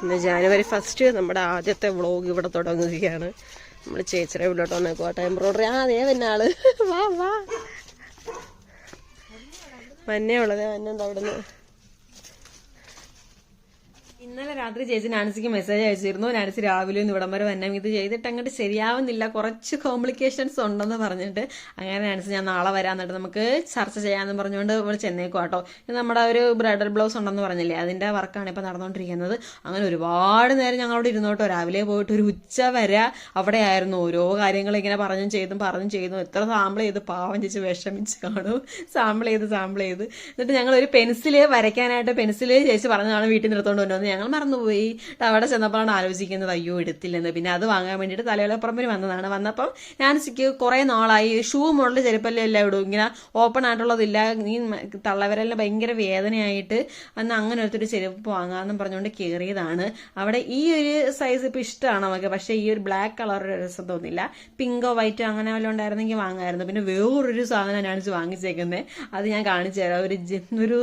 ഇന്ന് ജാനുവരി 1 നമ്മുടെ ആദ്യത്തെ വ്ളോഗ് ഇവിടെ തുടങ്ങുകയാണ്. നമ്മൾ ചേച്ചിയുടെ വീട്ടിലോട്ട് വന്നേക്കോട്ടെ. എംബ്രോയിഡറി അതേ പിന്നെ ആള് വാ വാ മഞ്ഞേ ഉള്ളത് മഞ്ഞുണ്ട് അവിടുന്ന്. ഇന്നലെ രാത്രി ചേച്ചി നാൻസിക്ക് മെസ്സേജ് അയച്ചിരുന്നു. നാൻസി രാവിലെ ഒന്ന് ഇവിടം വരെ വന്നം, ഇത് ചെയ്തിട്ട് അങ്ങോട്ട് ശരിയാവുന്നില്ല, കുറച്ച് കോംപ്ലിക്കേഷൻസ് ഉണ്ടെന്ന് പറഞ്ഞിട്ട്. അങ്ങനെ നാൻസി ഞാൻ നാളെ വരാൻ, എന്നിട്ട് നമുക്ക് ചർച്ച ചെയ്യാമെന്ന് പറഞ്ഞുകൊണ്ട് ഇവിടെ ചെന്നേക്കും കേട്ടോ. ഇത് നമ്മുടെ ഒരു ബ്രൈഡൽ ബ്ലൗസ് ഉണ്ടെന്ന് പറഞ്ഞില്ലേ, അതിന്റെ വർക്കാണ് ഇപ്പൊ നടന്നുകൊണ്ടിരിക്കുന്നത്. അങ്ങനെ ഒരുപാട് നേരം ഞങ്ങളവിടെ ഇരുന്നോട്ടോ. രാവിലെ പോയിട്ട് ഒരു ഉച്ച വരെ അവിടെ ആയിരുന്നു. ഓരോ കാര്യങ്ങൾ ഇങ്ങനെ പറഞ്ഞും ചെയ്തു. എത്ര സാമ്പിൾ ചെയ്ത് പാവം ചേച്ചി വിഷമിച്ച് കാണും. സാമ്പിൾ ചെയ്ത് എന്നിട്ട് ഞങ്ങൾ ഒരു പെൻസില് വരയ്ക്കാനായിട്ട് പെൻസില് ചേച്ചി പറഞ്ഞതാണ് വീട്ടിൽ നിർത്തോണ്ട് കൊണ്ടുവന്ന്. ഞങ്ങൾ മറന്നുപോയി. അവിടെ ചെന്നപ്പോഴാണ് ആലോചിക്കുന്നത് അയ്യോ എടുത്തില്ലെന്ന്. പിന്നെ അത് വാങ്ങാൻ വേണ്ടിയിട്ട് തലയോലപ്പുറമ്പിന് വന്നതാണ്. വന്നപ്പം നാൻസിക്ക് കുറെ നാളായി ഷൂ മോഡൽ ചെരുപ്പല്ലേ എല്ലാം ഇടും, ഇങ്ങനെ ഓപ്പൺ ആയിട്ടുള്ളതില്ല, ഈ തള്ളവരെല്ലാം ഭയങ്കര വേദനയായിട്ട് അന്ന് അങ്ങനെ ഒരുത്തൊരു ചെരുപ്പ് വാങ്ങാമെന്നും പറഞ്ഞുകൊണ്ട് കയറിയതാണ്. അവിടെ ഈ ഒരു സൈസ് ഇപ്പൊ ഇഷ്ടമാണ് നമുക്ക്, പക്ഷെ ഈ ഒരു ബ്ലാക്ക് കളർ രസം തോന്നില്ല. പിങ്കോ വൈറ്റോ അങ്ങനെ വല്ലതും ഉണ്ടായിരുന്നെങ്കിൽ വാങ്ങായിരുന്നു. പിന്നെ വേറൊരു സാധനം നാൻസി വാങ്ങിച്ചേക്കുന്നത്, അത് ഞാൻ കാണിച്ചു തരാം. ഒരു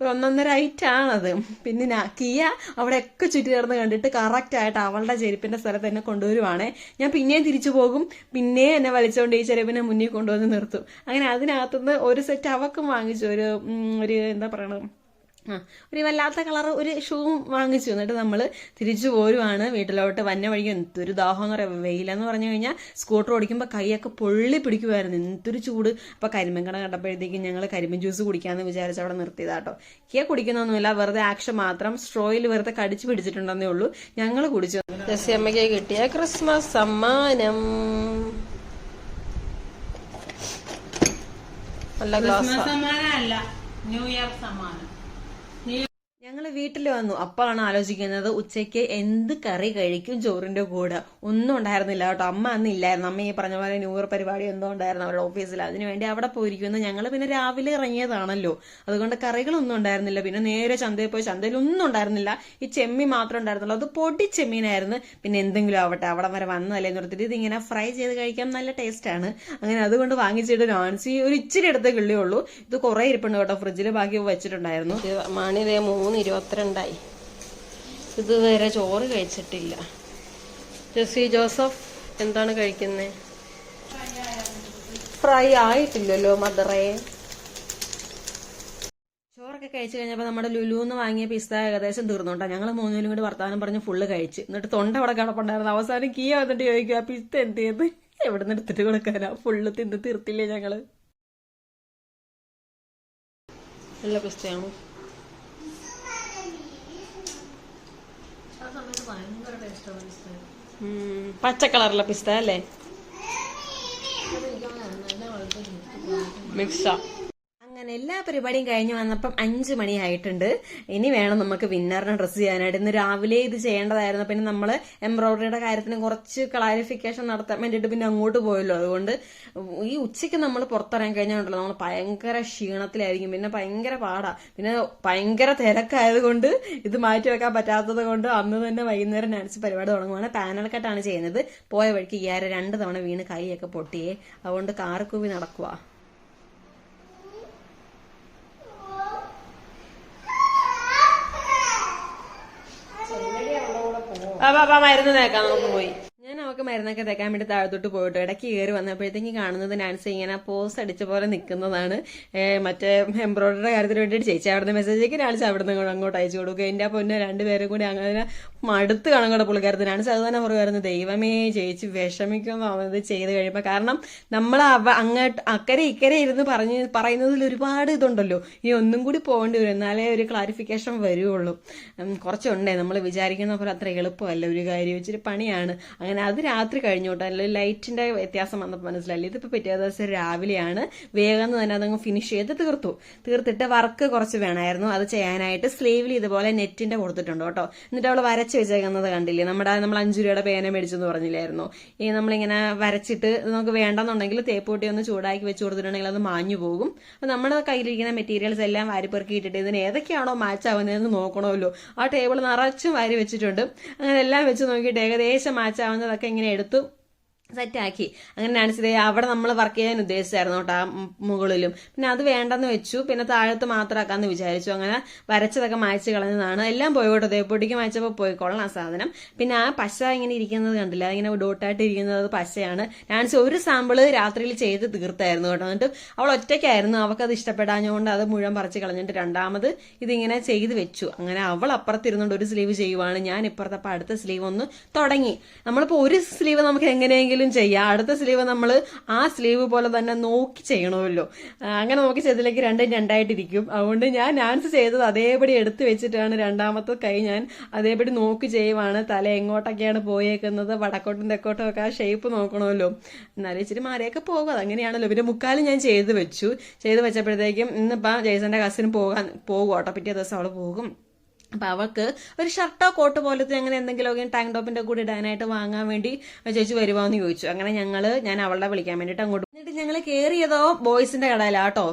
1.5 ഐറ്റാണത്. പിന്നെ കിയ അവിടെയൊക്കെ ചുറ്റി ചേർന്ന് കണ്ടിട്ട് കറക്റ്റ് ആയിട്ട് അവളുടെ ചെരുപ്പിന്റെ സ്ഥലത്ത് തന്നെ കൊണ്ടുവരുവാണേ. ഞാൻ പിന്നെയും തിരിച്ചു പോകും, പിന്നെ എന്നെ വലിച്ചുകൊണ്ട് ഈ ചെരുപ്പിനെ മുന്നിൽ കൊണ്ടുവന്ന് നിർത്തും. അങ്ങനെ അതിനകത്തുനിന്ന് ഒരു സെറ്റ് അവക്കും വാങ്ങിച്ചു. ഒരു എന്താ പറയണത്, ഒരു വല്ലാത്ത കളർ ഒരു ഷൂ വാങ്ങിച്ചു. എന്നിട്ട് നമ്മൾ തിരിച്ചു പോരുവാണ് വീട്ടിലോട്ട്. വന്ന വഴിക്ക് എന്തൊരു ദാഹം എന്ന് പറയാം. വെയിലെന്ന് പറഞ്ഞു കഴിഞ്ഞാൽ സ്കൂട്ടർ ഓടിക്കുമ്പോൾ കൈയൊക്കെ പൊള്ളി പിടിക്കുമായിരുന്നു, എന്തൊരു ചൂട്. അപ്പോൾ കരിമ്പൻ കണ്ടപ്പോഴത്തേക്കും ഞങ്ങൾ കരിമ്പൻ ജ്യൂസ് കുടിക്കാമെന്ന് വിചാരിച്ച് അവിടെ നിർത്തിയതാട്ടോ. കേ കുടിക്കുന്നൊന്നുമില്ല, വെറുതെ ആക്ഷൻ മാത്രം. സ്ട്രോയിൽ വെറുതെ കടിച്ചു പിടിച്ചിട്ടുണ്ടെന്നേ ഉള്ളൂ. ഞങ്ങൾ കുടിച്ചു. ജെസ്സി അമ്മയ്ക്ക് കിട്ടിയ ക്രിസ്മസ് സമ്മാനം നല്ല ഗ്ലാസ്, ന്യൂ ഇയർ സമ്മാനം. ഞങ്ങള് വീട്ടിൽ വന്നു. അപ്പോഴാണ് ആലോചിക്കുന്നത് ഉച്ചയ്ക്ക് എന്ത് കറി കഴിക്കും ചോറിന്റെ കൂടെ. ഒന്നും ഉണ്ടായിരുന്നില്ല കേട്ടോ. അമ്മ അന്ന് ഇല്ലായിരുന്നു. അമ്മ ഈ പറഞ്ഞ പോലെ ന്യൂ ഇയർ പരിപാടി എന്തോ ഉണ്ടായിരുന്നു അവരുടെ ഓഫീസിൽ, അതിനുവേണ്ടി അവിടെ പോയിരിക്കുന്നു. ഞങ്ങൾ പിന്നെ രാവിലെ ഇറങ്ങിയതാണല്ലോ, അതുകൊണ്ട് കറികളൊന്നും ഉണ്ടായിരുന്നില്ല. പിന്നെ നേരെ ചന്തയിൽ പോയി, ചന്തയിൽ ഒന്നും ഉണ്ടായിരുന്നില്ല, ഈ ചെമ്മീൻ മാത്രമേ ഉണ്ടായിരുന്നുള്ളൂ. അത് പൊടി ചെമ്മീനായിരുന്നു. പിന്നെ എന്തെങ്കിലും ആവട്ടെ, അവിടെ വരെ വന്നതല്ലേ എന്ന് പറഞ്ഞിട്ട് ഇതിങ്ങനെ ഫ്രൈ ചെയ്ത് കഴിക്കാൻ നല്ല ടേസ്റ്റാണ്. അങ്ങനെ അതുകൊണ്ട് വാങ്ങിച്ചിട്ട് നാൻസി ഒരു ഇച്ചിരി എടുത്തേ കിള്ളിയുള്ളൂ. ഇത് കുറെ ഇരിപ്പുണ്ട് കേട്ടോ, ഫ്രിഡ്ജിൽ ബാക്കി വെച്ചിട്ടുണ്ടായിരുന്നു. മണി 3:22 ഇതുവരെ ചോറ് കഴിച്ചിട്ടില്ല. ജെസ്സി ജോസഫ് എന്താണ് കഴിക്കുന്നത്? ഫ്രൈ ആയിട്ടില്ലല്ലോ മദറേ. ചോറൊക്കെ കഴിച്ചു കഴിഞ്ഞപ്പോൾ നമ്മുടെ ലുലുന്ന് വാങ്ങിയ പിസ്ത ഏകദേശം തീർന്നുണ്ടാ. ഞങ്ങൾ 3 പേരും കൂടി വർത്താനം പറഞ്ഞ് ഫുള്ള് കഴിച്ച്. എന്നിട്ട് തൊണ്ട അവിടെ കിടപ്പുണ്ടായിരുന്നു. അവസാനം കീ വന്നിട്ട് ചോദിക്കുക ആ പിസ്ത എന്ത് ചെയ്ത് എവിടെ നിന്ന് എടുത്തിട്ട് കൊടുക്കാനാ, ഫുള്ള് തിന്ന് തീർത്തില്ലേ ഞങ്ങള്. നല്ല പിസ്തയാണ്. പച്ച കളറിലെ പിസ്ത അല്ലേ, മിക്സാ. അങ്ങനെ എല്ലാ പരിപാടിയും കഴിഞ്ഞ് വന്നപ്പം 5 മണിയായിട്ടുണ്ട്. ഇനി വേണം നമുക്ക് വിന്നറിനെ ഡ്രസ്സ് ചെയ്യാനായിട്ട്. ഇന്ന് രാവിലെ ഇത് ചെയ്യേണ്ടതായിരുന്നു. പിന്നെ നമ്മൾ എംബ്രോയിഡറിയുടെ കാര്യത്തിന് കുറച്ച് ക്ലാരിഫിക്കേഷൻ നടത്താൻ വേണ്ടിയിട്ട് പിന്നെ അങ്ങോട്ട് പോയല്ലോ. അതുകൊണ്ട് ഈ ഉച്ചയ്ക്ക് നമ്മൾ പുറത്തിറങ്ങി കഴിഞ്ഞാൽ നമ്മൾ ഭയങ്കര ക്ഷീണത്തിലായിരിക്കും. പിന്നെ ഭയങ്കര പാടാ, പിന്നെ ഭയങ്കര തിരക്കായതുകൊണ്ട് ഇത് മാറ്റി വെക്കാൻ പറ്റാത്തത് കൊണ്ട് അന്ന് തന്നെ വൈകുന്നേരം നാൻസി പരിപാടി തുടങ്ങുവാണ്. പാനൽ കട്ടാണ് ചെയ്യുന്നത്. പോയ വഴിക്ക് 2 തവണ വീണ് കൈയൊക്കെ പൊട്ടിയേ, അതുകൊണ്ട് കാറ് കൂവി നടക്കുക. മരുന്ന് തേക്കാം നമുക്ക് പോയി. ഞാൻ അവൾക്ക് മരുന്നൊക്കെ തേക്കാൻ വേണ്ടി താഴത്തോട്ട് പോയിട്ട് ഇടയ്ക്ക് കയറി വന്നപ്പോഴത്തേക്ക് കാണുന്നത് നാൻസി ഇങ്ങനെ പോസ് അടിച്ച പോലെ നിൽക്കുന്നതാണ്. മറ്റേ എംബ്രോയിഡറിയുടെ കാര്യത്തിന് വേണ്ടിയിട്ട് ചേച്ചി അവിടുന്ന് മെസ്സേജ് നാൻസി അവിടുന്ന് അങ്ങോട്ട് അയച്ചു കൊടുക്കുക. എൻ്റെ പൊന്നെ 2 പേരും കൂടി അങ്ങനെ മടുത്ത് കാണും പുള്ളിക്കാരത്ത്. നാൻസി അത് തന്നെ പറയുമായിരുന്നു, ദൈവമേ ചേച്ചി വിഷമിക്കുമെന്നാണ് ഇത് ചെയ്ത് കഴിയുമ്പോൾ. കാരണം നമ്മൾ അങ്ങോട്ട് അക്കരെ ഇക്കരെ ഇരുന്ന് പറയുന്നതിൽ ഒരുപാട് ഇതുണ്ടല്ലോ. ഇനി ഒന്നും കൂടി പോകേണ്ടി വരും, എന്നാലേ ഒരു ക്ലാരിഫിക്കേഷൻ വരുള്ളൂ. കുറച്ചുണ്ടേ, നമ്മൾ വിചാരിക്കുന്ന പോലെ അത്ര എളുപ്പമല്ല ഒരു കാര്യം, ഇച്ചിരി പണിയാണ്. അങ്ങനെ അത് രാത്രി കഴിഞ്ഞോട്ടെ, അല്ലെങ്കിൽ ലൈറ്റിന്റെ വ്യത്യാസം വന്നപ്പോൾ മനസ്സിലായില്ല. ഇതിപ്പോൾ പിറ്റേ ദിവസം രാവിലെയാണ്. വേഗം തന്നെ അതങ്ങ് ഫിനിഷ് ചെയ്ത് തീർത്തിട്ട് വർക്ക് കുറച്ച് വേണമായിരുന്നു. അത് ചെയ്യാനായിട്ട് സ്ലീവിൽ ഇതുപോലെ നെറ്റിന്റെ കൊടുത്തിട്ടുണ്ട് കേട്ടോ. എന്നിട്ട് അവൾ വരച്ച് വെച്ചേക്കുന്നത് കണ്ടില്ലേ, നമ്മൾ 5 രൂപയുടെ പേന മേടിച്ചെന്ന് പറഞ്ഞില്ലായിരുന്നു. ഈ നമ്മളിങ്ങനെ വരച്ചിട്ട് നമുക്ക് വേണ്ടെന്നുണ്ടെങ്കിൽ തേപ്പൂട്ടി ഒന്ന് ചൂടാക്കി വെച്ച് കൊടുത്തിട്ടുണ്ടെങ്കിൽ അത് മാഞ്ഞു പോകും. അപ്പൊ നമ്മുടെ കയ്യിലിരിക്കുന്ന മെറ്റീരിയൽസ് എല്ലാം വാരിപ്പെറുക്കി ഇട്ടിട്ട് ഇതിന് ഏതൊക്കെയാണോ മാച്ച് ആവുന്നതെന്ന് നോക്കണമല്ലോ. ആ ടേബിൾ നിറച്ചും വാരി വെച്ചിട്ടുണ്ട്. അങ്ങനെ എല്ലാം വെച്ച് നോക്കിയിട്ട് ഏകദേശം മാച്ച് ആവുന്നതൊക്കെ ഇങ്ങനെ എടുത്തു സെറ്റാക്കി. അങ്ങനെ നാൻസി അവിടെ നമ്മൾ വർക്ക് ചെയ്യാൻ ഉദ്ദേശിച്ചായിരുന്നു കേട്ടോ, ആ മുകളിലും. പിന്നെ അത് വേണ്ടെന്ന് വെച്ചു. പിന്നെ താഴത്ത് മാത്രമാക്കാന്ന് വിചാരിച്ചു. അങ്ങനെ വരച്ചതൊക്കെ മായ്ച്ച് കളഞ്ഞതാണ്. എല്ലാം പോയി കേട്ടോ, തേപ്പൊട്ടിക്ക് മായ്ച്ചപ്പോൾ പോയിക്കോളാം ആ സാധനം. പിന്നെ ആ പശ ഇങ്ങനെ ഇരിക്കുന്നത് കണ്ടില്ല, ഇങ്ങനെ ഡോട്ടായിട്ട് ഇരിക്കുന്നത് പശയാണ്. നാൻസി ഒരു സാമ്പിള് രാത്രിയിൽ ചെയ്ത് തീർത്തായിരുന്നു കേട്ടോ. എന്നിട്ട് അവൾ ഒറ്റയ്ക്കായിരുന്നു, അവൾക്കത് ഇഷ്ടപ്പെടാഞ്ഞുകൊണ്ട് അത് മുഴുവൻ പറിച്ച് കളഞ്ഞിട്ട് രണ്ടാമത് ഇതിങ്ങനെ ചെയ്ത് വെച്ചു. അങ്ങനെ അവൾ അപ്പുറത്തിരുന്നുകൊണ്ട് ഒരു സ്ലീവ് ചെയ്യുവാണ്, ഞാൻ ഇപ്പുറത്തപ്പോൾ അടുത്ത സ്ലീവ് ഒന്ന് തുടങ്ങി. നമ്മളിപ്പോൾ ഒരു സ്ലീവ് നമുക്ക് എങ്ങനെയെങ്കിലും ചെയ്യാം, അടുത്ത സ്ലീവ് നമ്മൾ ആ സ്ലീവ് പോലെ തന്നെ നോക്കി ചെയ്യണമല്ലോ. അങ്ങനെ നോക്കി ചെയ്തതിലേക്ക് രണ്ടും രണ്ടായിട്ടിരിക്കും. അതുകൊണ്ട് ഞാൻ നാൻസി ചെയ്തത് അതേപടി എടുത്തു വെച്ചിട്ടാണ് രണ്ടാമത്തെ കൈ ഞാൻ അതേപടി നോക്കി ചെയ്യുവാണ്. തല എങ്ങോട്ടൊക്കെയാണ് പോയേക്കുന്നത്, വടക്കോട്ടും തെക്കോട്ടും ഒക്കെ ആ ഷേപ്പ് നോക്കണമല്ലോ, എന്നാലും ഇച്ചിരി മാറിയൊക്കെ പോകും, അതങ്ങനെയാണല്ലോ. പിന്നെ മുക്കാലും ഞാൻ ചെയ്ത് വെച്ചപ്പോഴത്തേക്കും ഇന്നിപ്പം ജെയ്സന്റെ കസിന് പോകും കേട്ടോ, പിറ്റേ ദിവസം അവള് പോകും. അപ്പം അവൾക്ക് ഒരു ഷർട്ടോ കോട്ടോ പോലത്തെ അങ്ങനെ എന്തെങ്കിലുമൊക്കെ ടാങ്ക് ടോപ്പിന്റെ കൂടെ ഇടാനായിട്ട് വാങ്ങാൻ വേണ്ടി ചേച്ചി വരുവാന്ന് ചോദിച്ചു. അങ്ങനെ ഞാൻ അവളുടെ വിളിക്കാൻ വേണ്ടിയിട്ട് അങ്ങോട്ട് എന്നിട്ട് ഞങ്ങൾ കയറിയതോ ബോയ്സിന്റെ കടയിലാട്ടോ.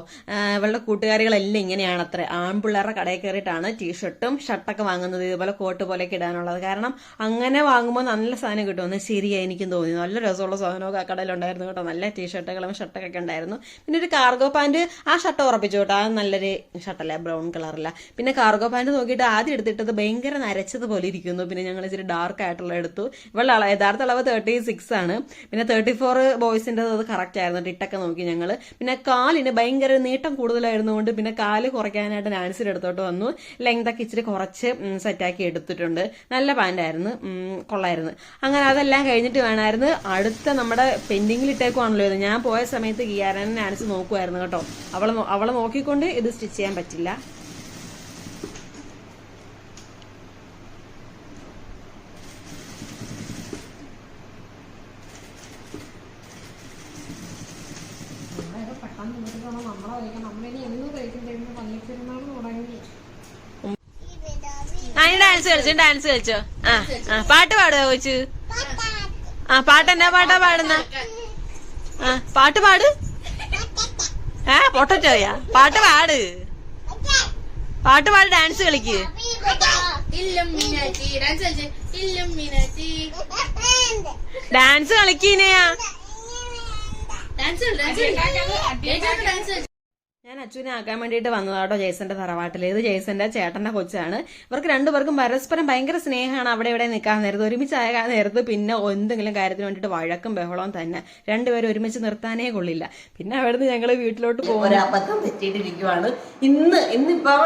ഇവളുടെ കൂട്ടുകാരികളെല്ലാം ഇങ്ങനെയാണ് അത്ര, ആൺപിള്ളേരുടെ കടയിൽ കയറിയിട്ടാണ് ടീഷർട്ടും ഷർട്ടൊക്കെ വാങ്ങുന്നത്, ഇതുപോലെ കോട്ട് പോലെയൊക്കെ ഇടാനുള്ളത്. കാരണം അങ്ങനെ വാങ്ങുമ്പോൾ നല്ല സാധനം കിട്ടുമെന്ന് ശരിയായി എനിക്കും തോന്നി. നല്ല രസമുള്ള സാധനമൊക്കെ ആ കടയിലുണ്ടായിരുന്നു കേട്ടോ, നല്ല ടീഷർട്ടുകളും ഷർട്ടൊക്കെ ഉണ്ടായിരുന്നു. പിന്നെ ഒരു കാർഗോ പാന്റ്, ആ ഷർട്ട് ഉറപ്പിച്ചു കേട്ടോ, അത് നല്ലൊരു ഷർട്ടല്ല, ബ്രൗൺ കളറില്ല. പിന്നെ കാർഗോ പാന്റ് നോക്കിയിട്ട് ആദ്യം എടുത്തിട്ടത് ഭയങ്കര നരച്ചതുപോലെ ഇരിക്കുന്നു. പിന്നെ ഞങ്ങൾ ഇച്ചിരി ഡാർക്ക് ആയിട്ടുള്ള എടുത്തു. ഇവളുടെ യഥാർത്ഥ അളവ് 36 ആണ്. പിന്നെ 34 ബോയ്സിന്റെ അത് കറക്റ്റ് ആയിരുന്നു, ഇട്ടൊക്കെ നോക്കി ഞങ്ങൾ. പിന്നെ കാലിന് ഭയങ്കര നീട്ടം കൂടുതലായിരുന്നുകൊണ്ട് പിന്നെ കാല് കുറയ്ക്കാനായിട്ട് നാൻസിയുടെ അടുത്തോട്ട് വന്നു. ലെങ്ത് ഒക്കെ ഇച്ചിരി കുറച്ച് സെറ്റാക്കി എടുത്തിട്ടുണ്ട്. നല്ല പാൻറ്റായിരുന്നു, കൊള്ളായിരുന്നു. അങ്ങനെ അതെല്ലാം കഴിഞ്ഞിട്ട് വേണമായിരുന്നു അടുത്ത നമ്മുടെ പെൻഡിങ്ങിൽ ഇട്ടേക്കുവാണല്ലോ ഇത്. ഞാൻ പോയ സമയത്ത് കിയാരൻ നാൻസി നോക്കുമായിരുന്നു കേട്ടോ. അവളെ നോക്കിക്കൊണ്ട് ഇത് സ്റ്റിച്ച് ചെയ്യാൻ പറ്റില്ല. ഡാൻസ് കളിച്ചോ? പാട്ട് പാടുക ചോദിച്ചു. പാട്ട് എന്നാ പാട്ടാ പാടുന്ന? പാട്ട് പാട്. പൊട്ടറ്റോയാ? പാട്ട് പാട്, ഡാൻസ് കളിക്ക്. ഡാൻസ് കളിക്കീനെയാ? ഞാൻ അച്ഛനെ ആക്കാൻ വേണ്ടിയിട്ട് വന്നതാട്ടോ ജെയ്സന്റെ തറവാട്ടിൽ. ഇത് ജെയ്സന്റെ ചേട്ടന്റെ കൊച്ചാണ്. ഇവർക്ക് രണ്ടുപേർക്കും പരസ്പരം ഭയങ്കര സ്നേഹമാണ്. അവിടെ ഇവിടെ നിൽക്കാൻ നേരത്ത്, ഒരുമിച്ച് ആകാൻ നേരത്ത് പിന്നെ എന്തെങ്കിലും കാര്യത്തിന് വേണ്ടിയിട്ട് വഴക്കും ബഹളവും തന്നെ. രണ്ടുപേരും ഒരുമിച്ച് നിർത്താനേ കൊള്ളില്ല. പിന്നെ അവിടുന്ന് ഞങ്ങൾ വീട്ടിലോട്ട് പോകും. ഒരു അബദ്ധം തെറ്റിയിട്ടിരിക്കുവാണ്. ഇന്നിപ്പോ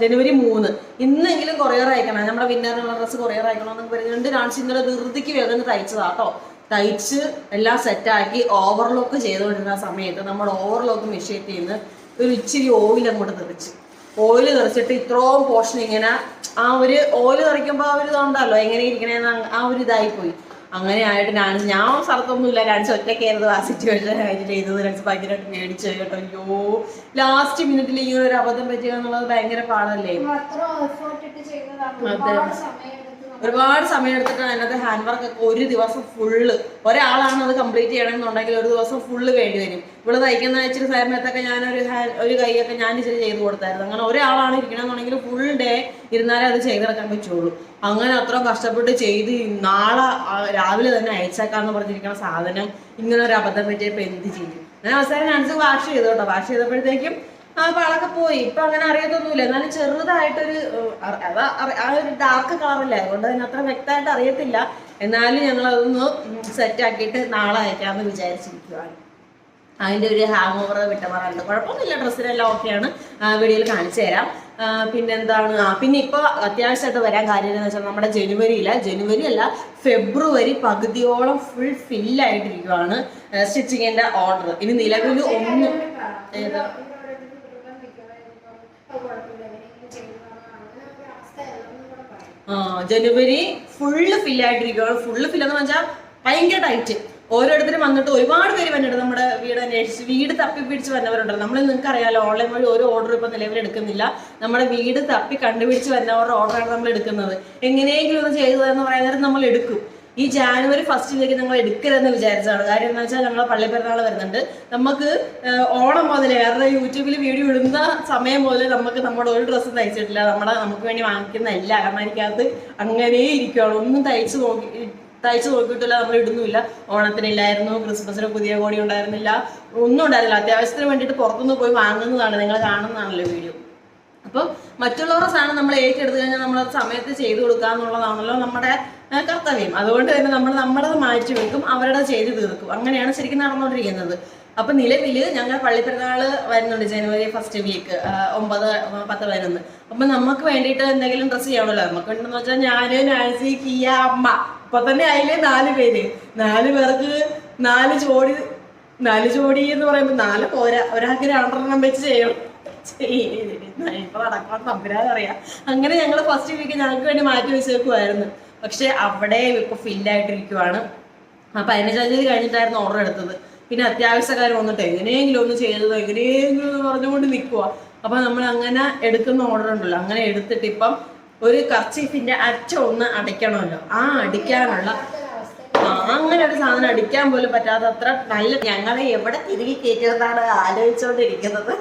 ജനുവരി 3, ഇന്നെങ്കിലും കൊറിയർ അയക്കണം, നമ്മുടെ വിന്നറിനുള്ള ഡ്രസ്സ് കൊറിയർ അയക്കണമെന്ന് പറഞ്ഞുകൊണ്ട് നാൻസി ഇന്നലെ ധൃതിക്ക് വേഗം തയ്ച്ചതാട്ടോ. തയ്ച്ച് എല്ലാം സെറ്റാക്കി ഓവർലോക്ക് ചെയ്തുകൊണ്ടിരുന്ന സമയത്ത് നമ്മൾ ഓവർലോക്ക് മെഷീറ്റ് ചെയ്യുന്ന ഒരു ഇച്ചിരി ഓയിൽ അങ്ങോട്ട് തെറിച്ചിട്ട് ഇത്രയും പോർഷൻ ഇങ്ങനെ ആ ഒരു ഓയിൽ തെറിക്കുമ്പോൾ ആ ഒരു ഇതുണ്ടല്ലോ എങ്ങനെ ഇരിക്കണേന്ന് ആ ഒരു ഇതായിപ്പോയി. അങ്ങനെ ആയിട്ട് ഞാൻ സ്ഥലത്തൊന്നുമില്ല, ഡാൻസ് ഒറ്റയ്ക്കായിരുന്നു ആ സിറ്റുവേഷൻ ചെയ്തത്. ഡാൻസ് ഭയങ്കരമായിട്ട് മേടിച്ചു കേട്ടോ. അയ്യോ, ലാസ്റ്റ് മിനിറ്റിൽ ഇങ്ങനെ ഒരു അബദ്ധം പറ്റുക എന്നുള്ളത് ഭയങ്കര പാടല്ലേ. ഒരുപാട് സമയം എടുത്തിട്ടാണ് അതിനകത്ത് ഹാൻഡ് വർക്ക് ഒക്കെ ഒരു ദിവസം ഫുള്ള്. ഒരാളാണ് അത് കംപ്ലീറ്റ് ചെയ്യണമെന്നുണ്ടെങ്കിൽ ഒരു ദിവസം ഫുള്ള് വേണ്ടി വരും. ഇവിടെ തയ്ക്കുന്ന ഇച്ചിരി സമയത്തൊക്കെ ഒരു കൈയൊക്കെ ഞാൻ ഇച്ചിരി ചെയ്ത് കൊടുത്തായിരുന്നു. അങ്ങനെ ഒരാളാണ് ഇരിക്കണമെന്നുണ്ടെങ്കിൽ ഫുൾ ഡേ ഇരുന്നാലേ അത് ചെയ്തെടുക്കാൻ പറ്റുള്ളൂ. അങ്ങനെ അത്ര കഷ്ടപ്പെട്ട് ചെയ്ത് നാളെ രാവിലെ തന്നെ അയച്ചേക്കാന്ന് പറഞ്ഞിരിക്കുന്ന സാധനം ഇങ്ങനെ ഒരു അബദ്ധം പറ്റിയപ്പോൾ എന്ത് ചെയ്യും? ഞാൻ അവസാനം നാൻസി വാഷ് ചെയ്തു കേട്ടോ. വാഷ് ചെയ്തപ്പോഴത്തേക്കും ആ പാളൊക്കെ പോയി. ഇപ്പൊ അങ്ങനെ അറിയത്തൊന്നുമില്ല, എന്നാലും ചെറുതായിട്ടൊരു ആ ഒരു ഡാർക്ക് കളറല്ലേ, അതുകൊണ്ട് അതിന് അത്ര വ്യക്തമായിട്ട് അറിയത്തില്ല. എന്നാലും ഞങ്ങൾ അതൊന്ന് സെറ്റ് ആക്കിയിട്ട് നാളെ അയക്കാമെന്ന് വിചാരിച്ചിരിക്കുകയാണ്. അതിന്റെ ഒരു ഹാങ് ഓവർ വിട്ടമാറുണ്ട്, കുഴപ്പമൊന്നുമില്ല, ഡ്രസ്സിനെല്ലാം ഓക്കെയാണ്. വീഡിയോയിൽ കാണിച്ചു തരാം. പിന്നെന്താണ്, പിന്നെ ഇപ്പൊ അത്യാവശ്യമായിട്ട് വരാൻ കാര്യം എന്ന് വെച്ചാൽ നമ്മുടെ ജനുവരി അല്ല ഫെബ്രുവരി പകുതിയോളം ഫുൾ ഫില്ലായിട്ടിരിക്കുവാണ് സ്റ്റിച്ചിങ്ങിന്റെ ഓർഡർ. ഇനി നിലവിൽ ഒന്നും ജനുവരി ഫുള്ള് ഫില്ലായിട്ടിരിക്കുകയാണ്. ഫുള്ള് ഫില്ലെന്ന് വെച്ചാൽ ഭയങ്കര ടൈറ്റ്. ഓരോരുത്തരും വന്നിട്ട് ഒരുപാട് പേര് വന്നിട്ട് നമ്മുടെ വീട് അന്വേഷിച്ച് വീട് തപ്പി പിടിച്ച് വന്നവരുണ്ടല്ലോ. നമ്മൾ നിങ്ങൾക്ക് അറിയാലോ, ഓൺലൈൻ വഴി ഒരു ഓർഡർ ഇപ്പൊ നിലവിൽ എടുക്കുന്നില്ല. നമ്മുടെ വീട് തപ്പി കണ്ടുപിടിച്ച് വരുന്നവരുടെ ഓർഡറാണ് നമ്മൾ എടുക്കുന്നത്. എങ്ങനെയെങ്കിലും ഒന്ന് ചെയ്തതെന്ന് പറയുന്നത് നമ്മൾ എടുക്കും. ഈ ജാനുവരി 1st നമ്മൾ എടുക്കരുതെന്ന് വിചാരിച്ചതാണ്. കാര്യം എന്ന് വെച്ചാൽ ഞങ്ങളെ പള്ളിപ്പെരുന്നാൾ വരുന്നുണ്ട്. നമുക്ക് ഓണം മുതലേ വേറെ യൂട്യൂബിൽ വീഡിയോ ഇടുന്ന സമയം മുതൽ നമുക്ക് നമ്മുടെ ഒരു ഡ്രസ്സും തയ്ച്ചിട്ടില്ല. നമുക്ക് വേണ്ടി വാങ്ങിക്കുന്ന എല്ലാ അലമാരിക്കകത്ത് അങ്ങനെ ഇരിക്കുകയാണ്. ഒന്നും തയ്ച്ച് നോക്കിയിട്ടില്ല, നമ്മൾ ഇടുന്നില്ല. ഓണത്തിനില്ലായിരുന്നു, ക്രിസ്മസിന് പുതിയ കോടി ഉണ്ടായിരുന്നില്ല, ഒന്നും ഉണ്ടായിരുന്നില്ല. അത്യാവശ്യത്തിന് വേണ്ടിയിട്ട് പുറത്തുനിന്ന് പോയി വാങ്ങുന്നതാണ്, നിങ്ങൾ കാണുന്നതാണല്ലോ വീഡിയോ. അപ്പോൾ മറ്റുള്ളവരുടെ സാധനം നമ്മൾ ഏറ്റെടുത്ത് കഴിഞ്ഞാൽ നമ്മൾ സമയത്ത് ചെയ്തു കൊടുക്കുക എന്നുള്ളതാണല്ലോ നമ്മുടെ കർത്തവ്യം. അതുകൊണ്ട് തന്നെ നമ്മൾ നമ്മുടേത് മാറ്റി വെക്കും, അവരുടെ ചെയ്ത് തീർക്കും. അങ്ങനെയാണ് ശരിക്കും നടന്നുകൊണ്ടിരിക്കുന്നത്. അപ്പൊ നിലവില് ഞങ്ങൾ പള്ളിപ്പെരുന്നാൾ വരുന്നുണ്ട് ജനുവരി ഫസ്റ്റ് വീക്ക് 9, 10, 11. അപ്പൊ നമുക്ക് വേണ്ടിയിട്ട് എന്തെങ്കിലും ഡ്രസ്സ് ചെയ്യണമല്ലോ. നമുക്ക് ഉണ്ടെന്ന് വെച്ചാൽ ഞാന്, നാൻസി, കിയ, അമ്മ, ഇപ്പൊ തന്നെ അതിലെ 4 പേര്. 4 പേർക്ക് 4 ജോഡി എന്ന് പറയുമ്പോൾ 4 പോരാ, ഒരാൾക്ക് 2 വെച്ച് ചെയ്യണം. ഇപ്പൊ നടക്കാൻ തമ്പുരാനറിയാം. അങ്ങനെ ഞങ്ങൾ ഫസ്റ്റ് വീക്ക് ഞങ്ങൾക്ക് വേണ്ടി മാറ്റി വെച്ചേക്കുമായിരുന്നു. പക്ഷെ അവിടെ ഇപ്പൊ ഫില്ലായിട്ടിരിക്കുവാണ്. 15-ആം തീയതി കഴിഞ്ഞിട്ടായിരുന്നു ഓർഡർ എടുത്തത്. പിന്നെ അത്യാവശ്യക്കാർ വന്നിട്ട് എങ്ങനെയെങ്കിലും ഒന്ന് ചെയ്തത് എങ്ങനെയെങ്കിലും എന്ന് പറഞ്ഞുകൊണ്ട് നിൽക്കുക. അപ്പൊ നമ്മൾ അങ്ങനെ എടുക്കുന്ന ഓർഡർ ഉണ്ടല്ലോ, അങ്ങനെ എടുത്തിട്ട് ഇപ്പം ഒരു കർച്ചീഫിന്റെ അറ്റം ഒന്ന് അടിക്കണമല്ലോ. ആ അടിക്കാനുള്ള അങ്ങനെ ഒരു സാധനം അടിക്കാൻ പോലും പറ്റാത്തത്ര നല്ല ഞങ്ങളെ എവിടെ തിരികെ കയറ്റിയതാണ് ആലോചിച്ചുകൊണ്ടിരിക്കുന്നത്.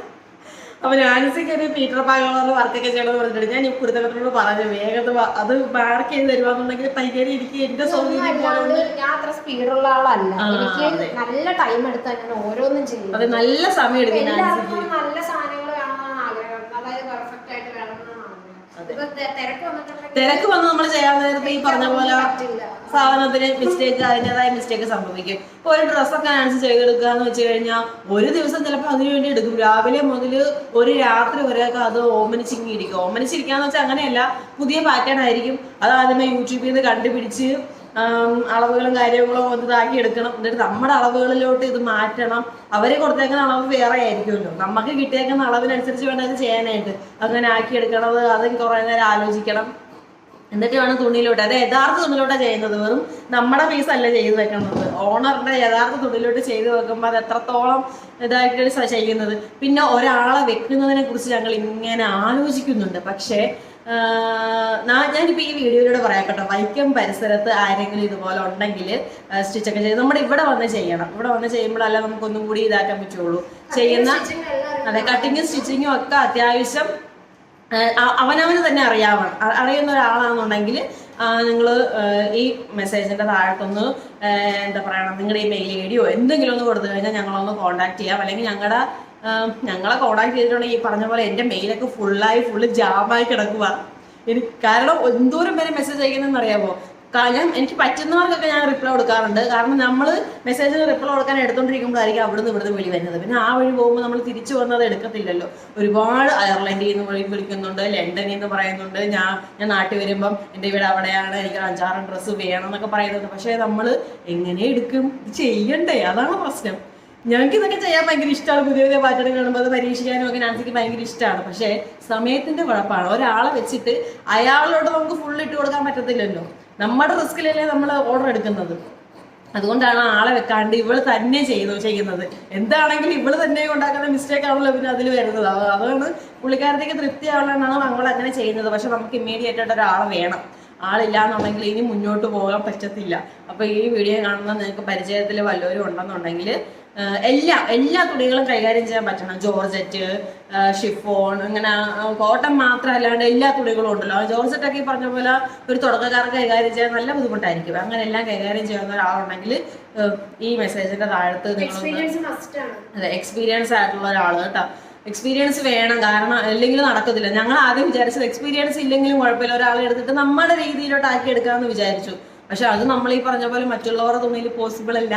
അപ്പൊ നാൻസിക്ക് ഒരു പീറ്റർ പാകളുടെ വർക്കൊക്കെ ചെയ്യണമെന്ന് പറഞ്ഞിട്ടുണ്ട്. ഞാൻ ഈ കുരുത്തകത്തോട് പറഞ്ഞു വേഗത അത് മാർക്ക് ചെയ്ത് തരുവാന്നുണ്ടെങ്കിൽ തയ്യൽ എനിക്ക് എന്റെ സൗകര്യം. ഞാൻ അത്ര സ്പീഡുള്ള ആളല്ല, എനിക്ക് നല്ല ടൈം എടുത്താൽ ഞാൻ ഓരോന്നും ചെയ്യും. അത് നല്ല സമയം എടുക്കും. നല്ല സാധനങ്ങൾ വേണമെന്നാണ് ആഗ്രഹം, അതായത് പെർഫെക്റ്റ് ആയിട്ട് വേണമെന്നാണ് ആഗ്രഹം. തിരക്ക് വന്ന് നമ്മൾ ചെയ്യാൻ നേരത്തെ ഈ പറഞ്ഞ പോലെ സാധനത്തിന് മിസ്റ്റേക്ക്, അതിൻ്റെതായ മിസ്റ്റേക്ക് സംഭവിക്കും. ഇപ്പൊ ഒരു ഡ്രസ്സൊക്കെ ആൻസർ ചെയ്തെടുക്കുക എന്ന് വെച്ച് കഴിഞ്ഞാൽ ഒരു ദിവസം ചിലപ്പോൾ അതിനു വേണ്ടി എടുക്കും. രാവിലെ മുതൽ ഒരു രാത്രി വരെയൊക്കെ അത് ഓമനിച്ചിരിക്കും. ഓമനിച്ചിരിക്കാന്ന് വെച്ചാൽ അങ്ങനെയല്ല, പുതിയ പാറ്റേൺ ആയിരിക്കും. അത് ആദ്യമേ യൂട്യൂബിൽ നിന്ന് കണ്ടുപിടിച്ച് അളവുകളും കാര്യങ്ങളും ഒന്ന് ഇതാക്കി എടുക്കണം. എന്നിട്ട് നമ്മുടെ അളവുകളിലോട്ട് ഇത് മാറ്റണം. അവര് കൊടുത്തേക്കുന്ന അളവ് വേറെ ആയിരിക്കുമല്ലോ, നമുക്ക് കിട്ടിയേക്കുന്ന അളവിനനുസരിച്ച് വേണം ഇത് ചെയ്യാനായിട്ട്. അങ്ങനെ ആക്കി എടുക്കണത് അത് കുറെ നേരം ആലോചിക്കണം. എന്നിട്ട് വേണം തുണിയിലോട്ട്, അത് യഥാർത്ഥ തുണിയിലോട്ടാണ് ചെയ്യുന്നത്. വെറും നമ്മുടെ പീസ് അല്ല ചെയ്ത് വെക്കുന്നത്, ഓണറിന്റെ യഥാർത്ഥ തുണിയിലോട്ട് ചെയ്ത് വെക്കുമ്പോൾ അത് എത്രത്തോളം ഇതായിട്ട് ചെയ്യുന്നത്. പിന്നെ ഒരാളെ വെക്കുന്നതിനെ കുറിച്ച് ഞങ്ങൾ ഇങ്ങനെ ആലോചിക്കുന്നുണ്ട്. പക്ഷേ ഞാനിപ്പോൾ ഈ വീഡിയോയിലൂടെ പറയാം കേട്ടോ, വൈക്കം പരിസരത്ത് ആരെങ്കിലും ഇതുപോലെ ഉണ്ടെങ്കിൽ സ്റ്റിച്ചൊക്കെ ചെയ്ത് നമ്മുടെ ഇവിടെ വന്ന് ചെയ്യണം. ഇവിടെ വന്ന് ചെയ്യുമ്പോഴല്ല നമുക്കൊന്നും കൂടി ഇതാക്കാൻ പറ്റുള്ളൂ. ചെയ്യുന്ന അതെ കട്ടിങ്ങും സ്റ്റിച്ചിങ്ങും ഒക്കെ അത്യാവശ്യം അവനവന് തന്നെ അറിയുന്ന ഒരാളാണെന്നുണ്ടെങ്കിൽ നിങ്ങൾ ഈ മെസ്സേജിന്റെ താഴത്തൊന്ന് എന്താ പറയണം, നിങ്ങളുടെ ഈ മെയിൽ ഐഡിയോ എന്തെങ്കിലും ഒന്ന് കൊടുത്തു കഴിഞ്ഞാൽ ഞങ്ങളൊന്ന് കോൺടാക്ട് ചെയ്യാം. അല്ലെങ്കിൽ ഞങ്ങളെ കോൺടാക്ട് ചെയ്തിട്ടുണ്ടെങ്കിൽ ഈ പറഞ്ഞ പോലെ എൻ്റെ മെയിലൊക്കെ ഫുള്ള് ജാമായി കിടക്കുക. കാരണം എന്തോരം പേര് മെസ്സേജ് അയക്കുന്നതെന്ന് അറിയാമോ? എനിക്ക് പറ്റുന്നവർക്കൊക്കെ ഞാൻ റിപ്ലൈ കൊടുക്കാറുണ്ട്. കാരണം നമ്മൾ മെസ്സേജിന് റിപ്ലൈ കൊടുക്കാൻ എടുത്തോണ്ടിരിക്കുമ്പോഴായിരിക്കും അവിടുന്ന് ഇവിടുന്ന് വിളി വരുന്നത്. പിന്നെ ആ വഴി പോകുമ്പോൾ നമ്മൾ തിരിച്ചു വന്നത് എടുക്കത്തില്ലല്ലോ. ഒരുപാട് അയർലൻഡിൽ നിന്ന് വിളിക്കുന്നുണ്ട്, ലണ്ടനിൽ നിന്ന് പറയുന്നുണ്ട്. ഞാൻ നാട്ടിൽ വരുമ്പം എൻ്റെ വീട് അവിടെയാണ്, എനിക്ക് 5-6 ഡ്രസ്സ് വേണം എന്നൊക്കെ പറയുന്നുണ്ട്. പക്ഷേ നമ്മൾ എങ്ങനെ എടുക്കും? ചെയ്യണ്ടേ? അതാണ് പ്രശ്നം. ഞങ്ങൾക്ക് ഇതൊക്കെ ചെയ്യാൻ ഭയങ്കര ഇഷ്ടമാണ്. പുതിയ പാറ്റേൺ കാണുമ്പോൾ അത് പരീക്ഷിക്കാനും ഒക്കെ നാൻസിക്ക് ഭയങ്കര ഇഷ്ടമാണ്. പക്ഷേ സമയത്തിന്റെ കുഴപ്പമാണ്. ഒരാളെ വെച്ചിട്ട് അയാളോട് നമുക്ക് ഫുൾ ഇട്ട് കൊടുക്കാൻ പറ്റത്തില്ലല്ലോ. നമ്മുടെ റിസ്കിലല്ലേ നമ്മൾ ഓർഡർ എടുക്കുന്നത്. അതുകൊണ്ടാണ് ആളെ വെക്കാണ്ട് ഇവള് തന്നെ ചെയ്യുന്നത്. എന്താണെങ്കിലും ഇവള് തന്നെ ഉണ്ടാക്കുന്ന മിസ്റ്റേക്ക് ആണല്ലോ പിന്നെ അതിൽ വരുന്നത്. അതാണ് പുള്ളിക്കാരത്തേക്ക് തൃപ്തിയാവുന്നതാണ് നമ്മൾ അങ്ങനെ ചെയ്യുന്നത്. പക്ഷെ നമുക്ക് ഇമ്മീഡിയറ്റ് ആയിട്ട് ഒരാളെ വേണം. ആളില്ല എന്നുണ്ടെങ്കിൽ ഇനി മുന്നോട്ട് പോകാൻ പറ്റത്തില്ല. അപ്പൊ ഈ വീഡിയോ കാണുന്ന നിങ്ങൾക്ക് പരിചയത്തിൽ വല്ലവരും ഉണ്ടെന്നുണ്ടെങ്കിൽ എല്ലാ തുണികളും കൈകാര്യം ചെയ്യാൻ പറ്റണം. ജോർജറ്റ്, ഷിഫോൺ, ഇങ്ങനെ കോട്ടൺ മാത്രമല്ലാണ്ട് എല്ലാ തുണികളും ഉണ്ടല്ലോ. ജോർജറ്റൊക്കെ ഈ പറഞ്ഞ പോലെ ഒരു തുടക്കക്കാർക്ക് കൈകാര്യം ചെയ്യാൻ നല്ല ബുദ്ധിമുട്ടായിരിക്കും. അങ്ങനെ എല്ലാം കൈകാര്യം ചെയ്യുന്ന ഒരാളുണ്ടെങ്കിൽ ഈ മെസ്സേജിന്റെ താഴത്ത് അതെ എക്സ്പീരിയൻസ് ആയിട്ടുള്ള ഒരാൾ കേട്ടോ. എക്സ്പീരിയൻസ് വേണം, കാരണം അല്ലെങ്കിൽ നടക്കത്തില്ല. ഞങ്ങൾ ആദ്യം വിചാരിച്ചത് എക്സ്പീരിയൻസ് ഇല്ലെങ്കിലും കുഴപ്പമില്ല, ഒരാളെ എടുത്തിട്ട് നമ്മുടെ രീതിയിലോട്ട് ആക്കി എടുക്കാമെന്ന് വിചാരിച്ചു. പക്ഷെ അത് നമ്മൾ ഈ പറഞ്ഞ പോലെ മറ്റുള്ളവരുടെ തുണിയിൽ പോസിബിൾ അല്ല.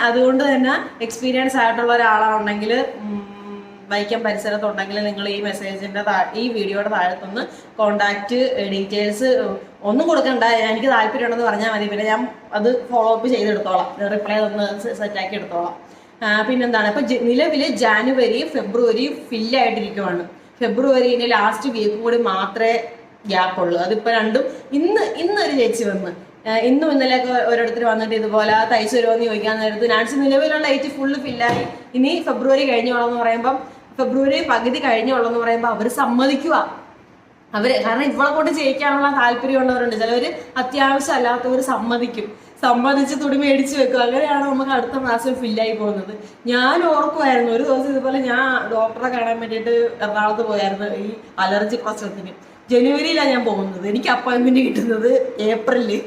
അതുകൊണ്ട് തന്നെ എക്സ്പീരിയൻസ് ആയിട്ടുള്ള ഒരാളാണെങ്കിൽ വൈക്കം പരിസരത്തുണ്ടെങ്കിൽ നിങ്ങൾ ഈ മെസ്സേജിന്റെ ഈ വീഡിയോയുടെ താഴത്തൊന്ന് കോണ്ടാക്ട് ഡീറ്റെയിൽസ് ഒന്നും കൊടുക്കണ്ട, എനിക്ക് താല്പര്യമുണ്ടെന്ന് പറഞ്ഞാൽ മതി. പിന്നെ ഞാൻ അത് ഫോളോ അപ്പ് ചെയ്തെടുത്തോളാം, റിപ്ലൈ ഒന്ന് സെറ്റാക്കി എടുത്തോളാം. പിന്നെന്താണ്, ഇപ്പൊ നിലവില് ജാനുവരി ഫെബ്രുവരി ഫില്ലായിട്ടിരിക്കുവാണ്. ഫെബ്രുവരിന്റെ ലാസ്റ്റ് വീക്ക് കൂടി മാത്രമേ ഗ്യാപ്പുള്ളൂ. അതിപ്പോ രണ്ടും ഇന്നൊരു ചേച്ചി വന്ന് ഇന്നും ഇന്നലെയൊക്കെ ഓരോരുത്തർ വന്നിട്ട് ഇതുപോലെ തയ്ച്ചു വരുമോന്ന് ചോദിക്കാൻ നേരത്ത് നാൻസി നിലവിലുള്ള ഡേറ്റ് ഫുള്ള് ഫില്ലായി, ഇനി ഫെബ്രുവരി കഴിഞ്ഞോളെന്ന് പറയുമ്പം ഫെബ്രുവരി പകുതി കഴിഞ്ഞോളെന്ന് പറയുമ്പോൾ അവർ സമ്മതിക്കുക. കാരണം ഇവളെ കൊണ്ട് ചെയ്യിക്കാനുള്ള താല്പര്യമുള്ളവരുണ്ട്. ചിലവര് അത്യാവശ്യം അല്ലാത്തവർ സമ്മതിച്ച് തുണി മേടിച്ച് വെക്കും. അങ്ങനെയാണ് നമുക്ക് അടുത്ത മാസം ഫില്ലായി പോകുന്നത്. ഞാൻ ഓർക്കുമായിരുന്നു ഒരു ദിവസം ഇതുപോലെ ഞാൻ ഡോക്ടറെ കാണാൻ വേണ്ടിയിട്ട് എറണാകുളത്ത് പോയായിരുന്നു ഈ അലർജി പ്രശ്നത്തിന്. ജനുവരിയിലാണ് ഞാൻ പോകുന്നത്. എനിക്ക് അപ്പോയിൻമെന്റ് കിട്ടുന്നത് ഏപ്രിലില്.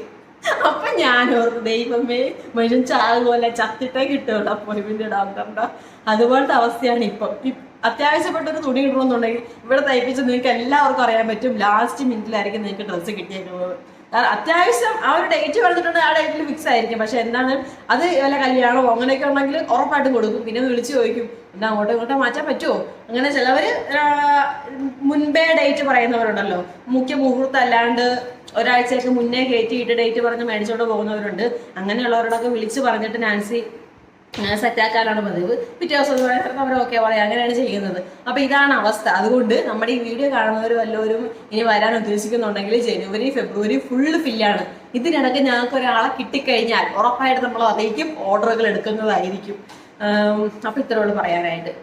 അപ്പൊ ഞാൻ ഓർത്ത് ദൈവമേ മനുഷ്യൻ ചാകുമല്ല ചത്തിട്ടേ കിട്ടുമല്ലോ അപ്പോയിന്റ്മെന്റ് ഡോക്ടറിന്റെ. അതുപോലത്തെ അവസ്ഥയാണ് ഇപ്പം. അത്യാവശ്യപ്പെട്ട ഒരു തുണി കിട്ടണമെന്നുണ്ടെങ്കിൽ ഇവിടെ തയ്പ്പിച്ച് നിങ്ങൾക്ക് എല്ലാവർക്കും അറിയാൻ പറ്റും ലാസ്റ്റ് മിനിറ്റിലായിരിക്കും നിങ്ങൾക്ക് ഡ്രസ്സ് കിട്ടിയേക്കുന്നത്. അത്യാവശ്യം ആ ഒരു ഡേറ്റ് പറഞ്ഞിട്ടുണ്ടെങ്കിൽ ആ ഡേറ്റിൽ ഫിക്സ് ആയിരിക്കും. പക്ഷെ എന്താണ് അത് വല്ല കല്യാണമോ അങ്ങനെയൊക്കെ ഉണ്ടെങ്കിൽ ഉറപ്പായിട്ടും കൊടുക്കും. പിന്നെ വിളിച്ചു ചോദിക്കും എന്താ അങ്ങോട്ടും ഇങ്ങോട്ടോ മാറ്റാൻ പറ്റുമോ. അങ്ങനെ ചിലവര് മുൻപേ ഡേറ്റ് പറയുന്നവരുണ്ടല്ലോ, മുഖ്യ മുഹൂർത്തം അല്ലാണ്ട് ഒരാഴ്ചയൊക്കെ മുന്നേ കയറ്റിയിട്ട് ഡേറ്റ് പറഞ്ഞ് മേടിച്ചോണ്ട് പോകുന്നവരുണ്ട്. അങ്ങനെയുള്ളവരോടൊക്കെ വിളിച്ച് പറഞ്ഞിട്ട് നാൻസി സെറ്റാക്കാനാണ് പതിവ്. പിറ്റേ ദിവസം അവർ ഓക്കെ പറയാം, അങ്ങനെയാണ് ചെയ്യുന്നത്. അപ്പൊ ഇതാണ് അവസ്ഥ. അതുകൊണ്ട് നമ്മുടെ ഈ വീഡിയോ കാണുന്നവർ വല്ലവരും ഇനി വരാൻ ഉദ്ദേശിക്കുന്നുണ്ടെങ്കിൽ ജനുവരി ഫെബ്രുവരി ഫുള്ള് ഫില്ലാണ്. ഇതിനിടയ്ക്ക് ഞങ്ങൾക്ക് ഒരാളെ കിട്ടിക്കഴിഞ്ഞാൽ ഉറപ്പായിട്ട് നമ്മൾ അതേക്കും ഓർഡറുകൾ എടുക്കുന്നതായിരിക്കും. അപ്പൊ ഇത്രയോട് പറയാനായിട്ട്.